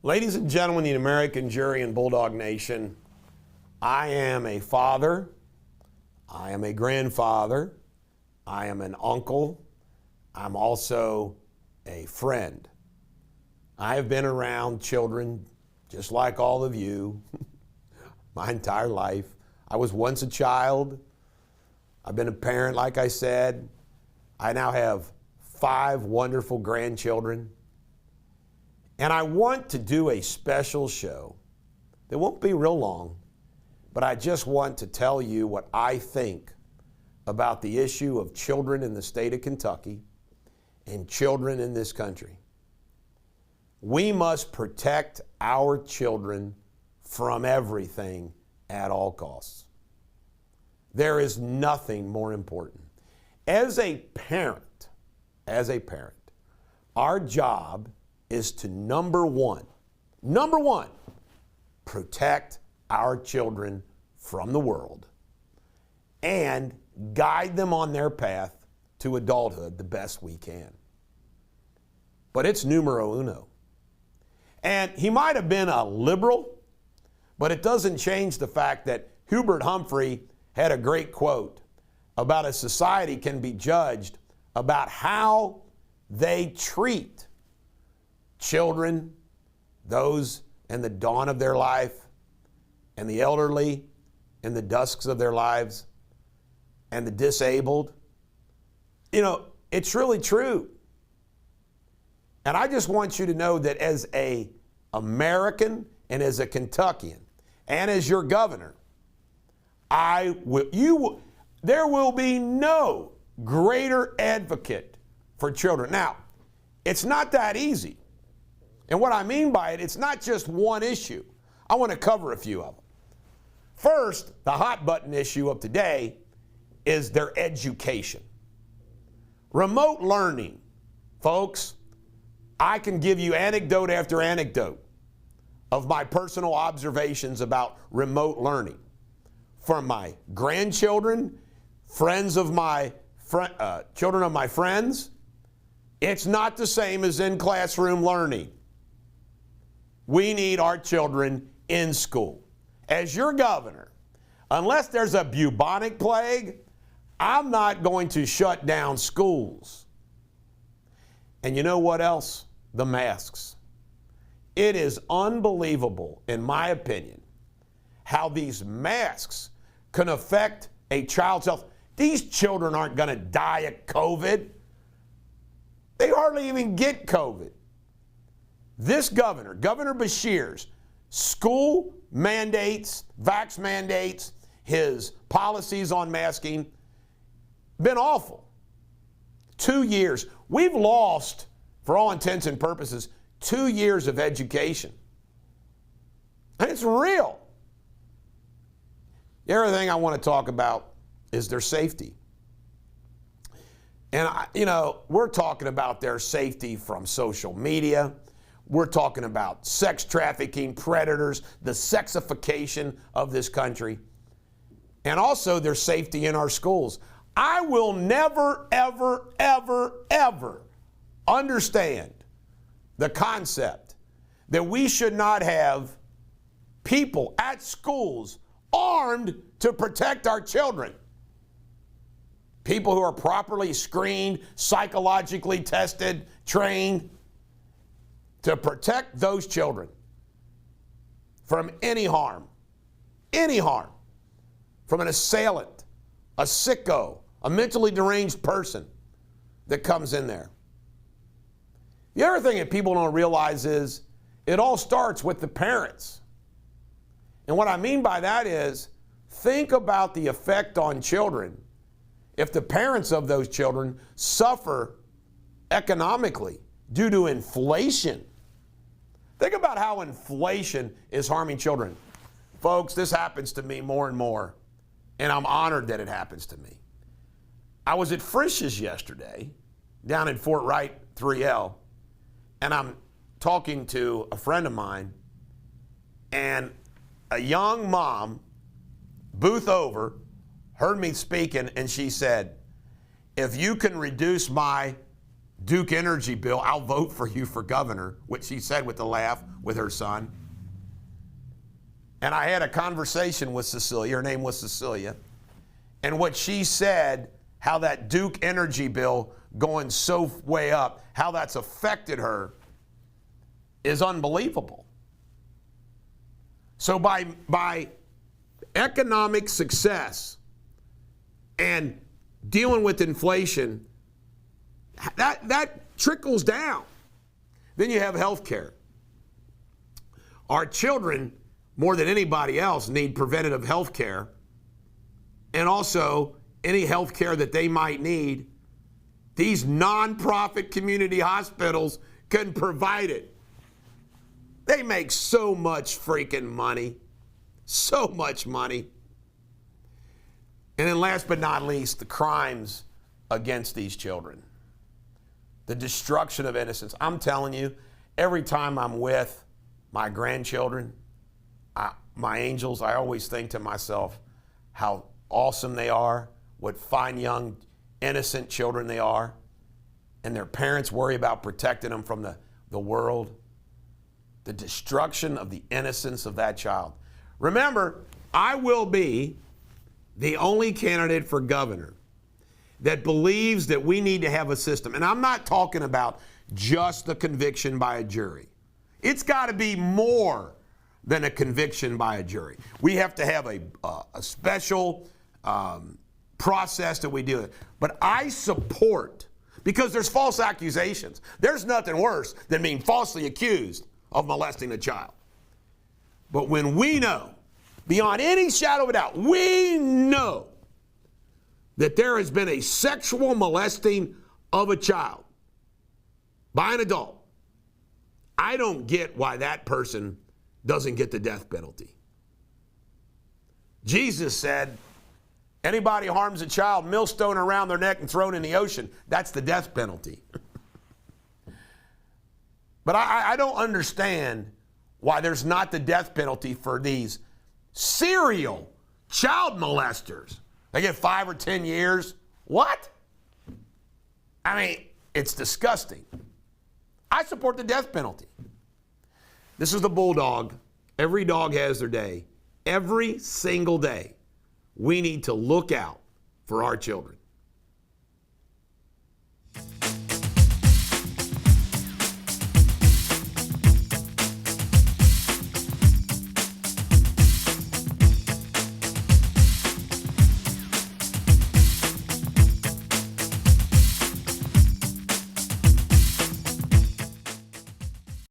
Ladies and gentlemen, the American jury and Bulldog Nation, I am a father, I am a grandfather, I am an uncle, I'm also a friend. I have been around children just like all of you my entire life. I was once a child. I've been a parent, like I said. I now have 5 wonderful grandchildren. And I want to do a special show that won't be real long, but I just want to tell you what I think about the issue of children in the state of Kentucky and children in this country. We must protect our children from everything at all costs. There is nothing more important. As a parent, our job is to number one, protect our children from the world and guide them on their path to adulthood the best we can. But it's numero uno. And he might have been a liberal, but it doesn't change the fact that Hubert Humphrey had a great quote about a society can be judged about how they treat children, those in the dawn of their life, and the elderly in the dusks of their lives, and the disabled. You know, it's really true. And I just want you to know that as an American and as a Kentuckian and as your governor, there will be no greater advocate for children. Now, it's not that easy. And what I mean by it, it's not just one issue. I want to cover a few of them. First, the hot button issue of today is their education. Remote learning, folks, I can give you anecdote after anecdote of my personal observations about remote learning from my grandchildren, friends of my children of my friends. It's not the same as in classroom learning. We need our children in school. As your governor, unless there's a bubonic plague, I'm not going to shut down schools. And you know what else? The masks. It is unbelievable, in my opinion, how these masks can affect a child's health. These children aren't going to die of COVID. They hardly even get COVID. This governor, Governor Beshear's school mandates, vax mandates, his policies on masking, been awful. 2 years. We've lost, for all intents and purposes, 2 years of education. And it's real. The other thing I want to talk about is their safety. And, we're talking about their safety from social media. We're talking about sex trafficking, predators, the sexification of this country, and also their safety in our schools. I will never, ever, ever, ever understand the concept that we should not have people at schools armed to protect our children. People who are properly screened, psychologically tested, trained to protect those children from any harm, from an assailant, a sicko, a mentally deranged person that comes in there. The other thing that people don't realize is it all starts with the parents. And what I mean by that is, think about the effect on children if the parents of those children suffer economically due to inflation. Think about how inflation is harming children. Folks, this happens to me more and more, and I'm honored that it happens to me. I was at Frisch's yesterday, down in Fort Wright 3L, and I'm talking to a friend of mine, and a young mom, booth over, heard me speaking, and she said, if you can reduce my Duke Energy bill, I'll vote for you for governor, which she said with a laugh with her son. And I had a conversation with Cecilia, her name was Cecilia, and what she said, how that Duke Energy bill going so way up, how that's affected her is unbelievable. So by economic success and dealing with inflation, that trickles down. Then you have health care. Our children, more than anybody else, need preventative health care, and also any health care that they might need. These nonprofit community hospitals can provide it. They make so much freaking money. So much money. And then last but not least, the crimes against these children. The destruction of innocence. I'm telling you, every time I'm with my grandchildren, my angels, I always think to myself how awesome they are, what fine young innocent children they are, and their parents worry about protecting them from the world. The destruction of the innocence of that child. Remember, I will be the only candidate for governor that believes that we need to have a system. And I'm not talking about just the conviction by a jury. It's got to be more than a conviction by a jury. We have to have a special process that we do it. But I support, because there's false accusations. There's nothing worse than being falsely accused of molesting a child. But when we know, beyond any shadow of a doubt, we know that there has been a sexual molesting of a child by an adult, I don't get why that person doesn't get the death penalty. Jesus said, anybody harms a child, millstone around their neck and thrown in the ocean, that's the death penalty. But I don't understand why there's not the death penalty for these serial child molesters. They get 5 or 10 years. What? I mean, it's disgusting. I support the death penalty. This is the bulldog. Every dog has their day. Every single day, we need to look out for our children.